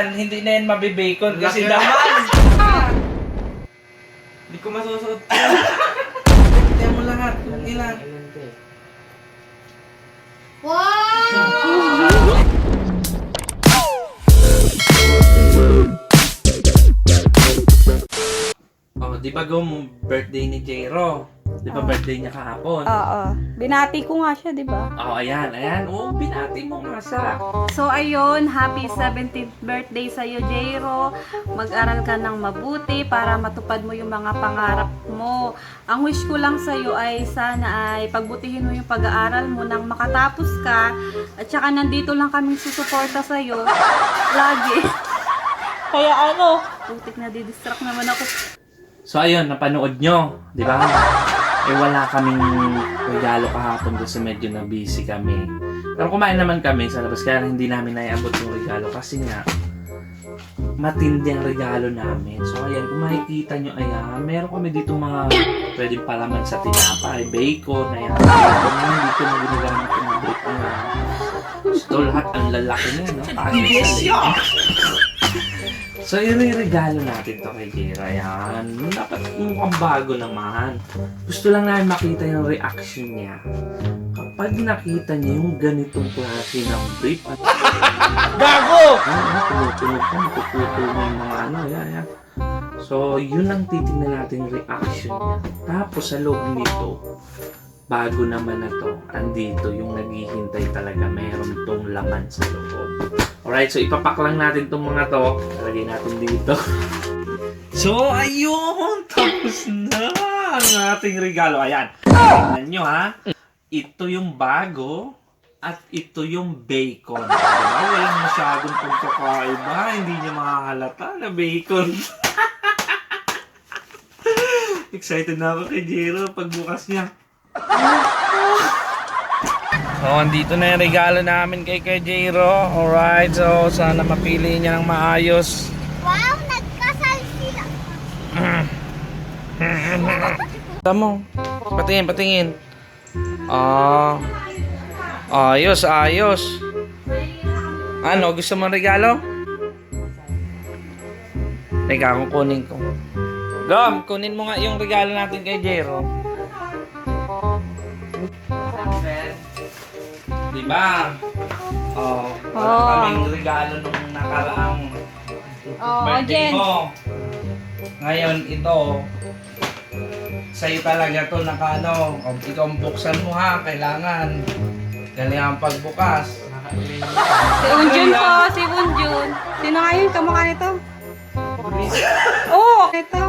Hindi na yan mabibacon kasi Laki naman. Hindi ko masusuot. Tignan mo lahat kung ilan. Oh, di ba birthday ni Jero? Di ba birthday niya kahapon? Oo. Binati ko nga siya, di ba? Oh, ayan. Oo, binati mo nga siya. So, ayun. Happy 17th birthday sa'yo, Jairo. Mag-aral ka ng mabuti para matupad mo yung mga pangarap mo. Ang wish ko lang sa'yo ay sana ay pagbutihin mo yung pag-aaral mo nang makatapos ka. At saka nandito lang kaming susuporta sa'yo. Lagi. Kaya ano, putik na didistract naman ako. So, ayun. Napanood nyo. Di ba? Wala kaming regalo kahapon kasi medyo na busy kami. Pero kumain naman kami sa labas kaya hindi namin naiabot yung regalo kasi nga matindi ang regalo namin. So ayan, kung makikita nyo, ayan, meron kami dito mga pwedeng palaman sa tinapay, bacon, ayan. Hindi ko na ginagamit yung brick na. So lahat ang lalaki niya, no? So, yun yung regalo natin to kay Jera. Ayan. Dapat mukhang bago naman. Gusto lang namin makita yung reaction niya. Kapag nakita niya yung ganitong klase ng brief. Gago! Tumutunog ka, matututo mo yung mga ano. Ayan. So, yun ang titignan natin yung reaction niya. Tapos, sa loob nito, bago naman na to, andito yung naghihintay talaga. Meron tong laman sa loob. Alright, so ipapak lang natin itong mga to. Talagay natin dito. So, ayun! Tapos na ang ating regalo. Ayan. Tingnan nyo ha. Ito yung bago at ito yung bacon. Diba? Walang masyadong pagkakaiba. Hindi nyo makahalata na bacon. Excited na ako kay Jero pagbukas niya. So, andito na yung regalo namin kay Jero. Alright, so sana mapili niya ng maayos. Wow, nagkasal sila. Tamo, patingin. Ayos. Ano, gusto mo ng regalo? Teka, kukunin ko. Gam, kunin mo nga yung regalo natin kay Jero. Diba? Wala kaming regalo nung nakaraang birthday Jen. mo. Ngayon, ito, sa'yo talaga to nakano. Ikaw ang buksan mo ha, kailangan. Galing ang pagbukas. Si Unjun po, si Unjun. Sino nga yun? Kamukha nito? Oo, ito.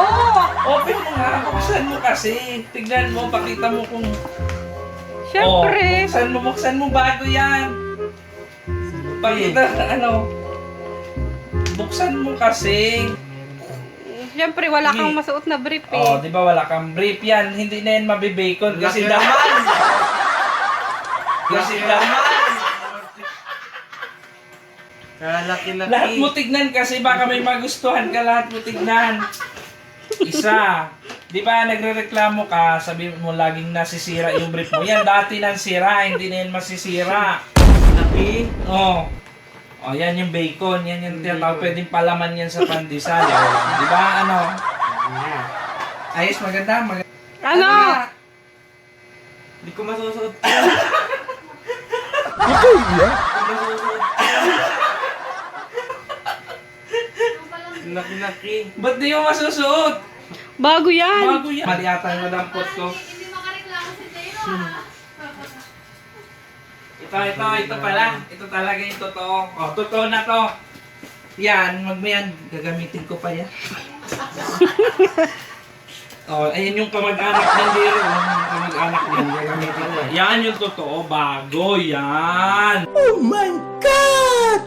Oo, Open mo nga, buksan mo kasi. Tignan mo, pakita mo kung... syempre. Buksan mo bago yan. Pakita, buksan mo kasi. Syempre, wala kang masuot na brief eh. Oh, di ba wala kang brief yan. Hindi na yan mabibacon kasi Laki. naman. Kasi naman. Kalaki-laki. Lahat mo tignan kasi baka may magustuhan ka, lahat mo tignan. Isa. Di ba nagrereklamo ka, sabi mo laging nasisira yung brief mo. Yan dati nang sira, hindi na yan masisira. Laki. Oh. Oh, yan yung bacon. Yan yung tinatawag. Pwedeng palaman yan sa pandesal. Di ba Ayos, maganda. Ano? Hindi ko masusuot. Laki-laki. Ba't di mo masusuot? Bago yan. Bago yan. Mali ata yung madampot ko. Hindi makareklamo si Jero. Ito pala. Ito talaga yung totoo. Oh, totoo na to. Yan, magmayan. Gagamitin ko pa yan. Oh, ayan yung kamag-anak ng Jero. Yung kamag-anak niyan, gagamitin ko. Yan yung totoo. Bago yan. Oh my God!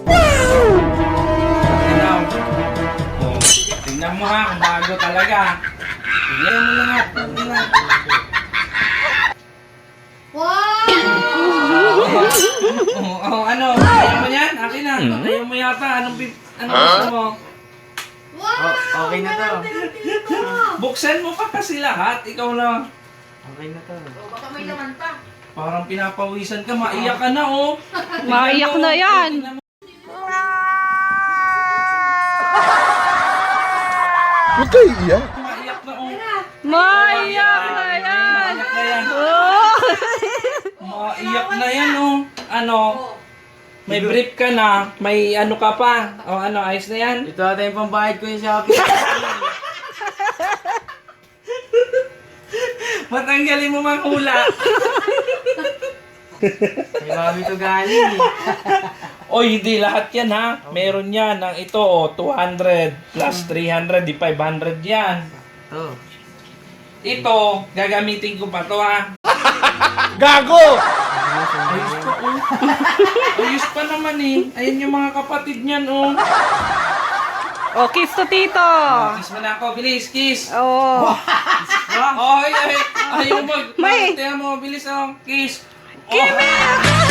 Wow! Oh, tingnan mo ha, kung bago talaga. Tingnan mo lahat. Ano? Ayaw mo yan? Akin na. Ayaw mo yata. Anong gusto mo? Okay na to. Buksan mo pa kasi lahat. Ikaw na. Okay na to. Baka may laman pa. Parang pinapawisan ka, maiyak ka na oh. Maiyak na yan. Tingnan mo. Huwag kayo iiyak. Maiyak na oh. Maiyak na yan. Maiyak na yan. Oh. Maiyak na yan oh. Ano? May brief ka na, may ano ka pa. O ano, ayos na yan? Ito ata yung pambayad ko yung Shopee. Matanggalin mo mang hula. Kay mami to galing eh. Oy, hindi lahat yan ha. Meron yan. Ang ito oh, 200 plus 300, di 500 yan. Ito. Ito, gagamitin ko pa to ha. Gago! Ayos pa oh. Ayos pa naman eh. Ayun yung mga kapatid niyan oh. Oh, kiss to tito. Kiss mo na ako, bilis, kiss. Oh. Ay, ayaw mag... May- Tingnan mo, bilis oh, kiss. Kimi!